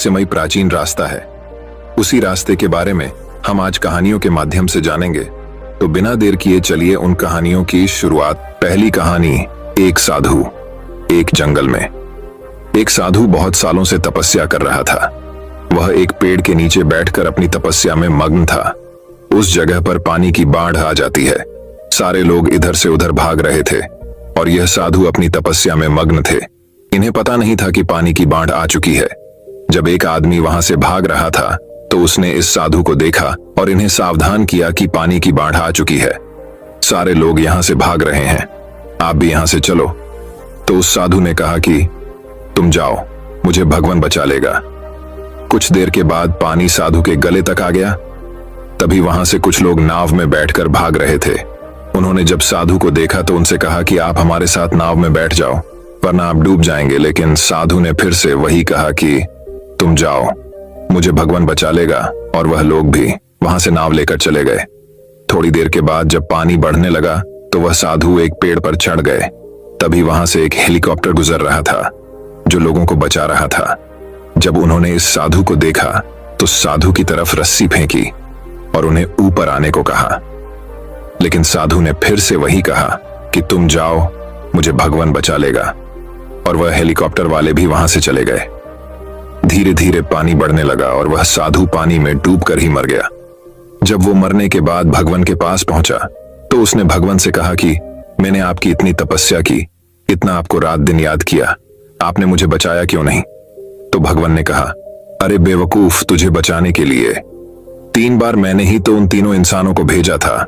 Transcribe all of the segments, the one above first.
रहस्यमयी प्राचीन रास्ता है। उसी रास्ते के बारे में हम आज कहानियों के माध्यम से जानेंगे। तो बिना देर किए चलिए उन कहानियों की शुरुआत। पहली कहानी, एक साधु। एक जंगल में एक साधु बहुत सालों से तपस्या कर रहा था। वह एक पेड़ के नीचे बैठकर अपनी तपस्या में मग्न था। उस जगह पर पानी की बाढ़ आ जाती है। सारे लोग इधर से उधर भाग रहे थे और यह साधु अपनी तपस्या में मग्न थे। इन्हें पता नहीं था कि पानी की बाढ़ आ चुकी है। जब एक आदमी वहां से भाग रहा था तो उसने इस साधु को देखा और इन्हें सावधान किया कि पानी की बाढ़ आ चुकी है। सारे लोग यहां से भाग रहे हैं, आप भी यहां से चलो। तो उस साधु ने कहा कि तुम जाओ, मुझे भगवान बचा लेगा। कुछ देर के बाद पानी साधु के गले तक आ गया। तभी वहां से कुछ लोग नाव में बैठकर भाग रहे थे। उन्होंने जब साधु को देखा तो उनसे कहा कि आप हमारे साथ नाव में बैठ जाओ, वरना आप डूब जाएंगे। लेकिन साधु ने फिर से वही कहा कि तुम जाओ, मुझे भगवान बचा लेगा। और वह लोग भी वहां से नाव लेकर चले गए। थोड़ी देर के बाद जब पानी बढ़ने लगा तो वह साधु एक पेड़ पर चढ़ गए। तभी वहां से एक हेलीकॉप्टर गुजर रहा था जो लोगों को बचा रहा था। जब उन्होंने इस साधु को देखा तो साधु की तरफ रस्सी फेंकी और उन्हें ऊपर आने को कहा। लेकिन साधु ने फिर से वही कहा कि तुम जाओ, मुझे भगवान बचा लेगा। और वह हेलीकॉप्टर वाले भी वहां से चले गए। धीरे धीरे पानी बढ़ने लगा और वह साधु पानी में डूबकर ही मर गया। जब वो मरने के बाद भगवान के पास पहुंचा तो उसने भगवान से कहा कि मैंने आपकी इतनी तपस्या की, इतना आपको रात दिन याद किया, आपने मुझे बचाया क्यों नहीं? तो भगवान ने कहा, अरे बेवकूफ, तुझे बचाने के लिए 3 बार मैंने ही तो उन तीनों इंसानों को भेजा था।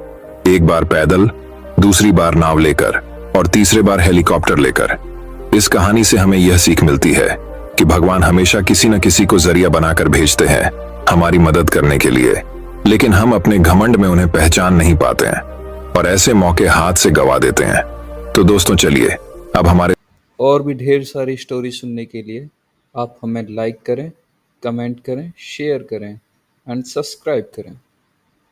एक बार पैदल, दूसरी बार नाव लेकर और तीसरे बार हेलीकॉप्टर लेकर। इस कहानी से हमें यह सीख मिलती है कि भगवान हमेशा किसी न किसी को जरिया बनाकर भेजते हैं हमारी मदद करने के लिए, लेकिन हम अपने घमंड में उन्हें पहचान नहीं पाते हैं और ऐसे मौके हाथ से गवा देते हैं। तो दोस्तों चलिए अब हमारे और भी ढेर सारी स्टोरी सुनने के लिए आप हमें लाइक करें, कमेंट करें, शेयर करें एंड सब्सक्राइब करें।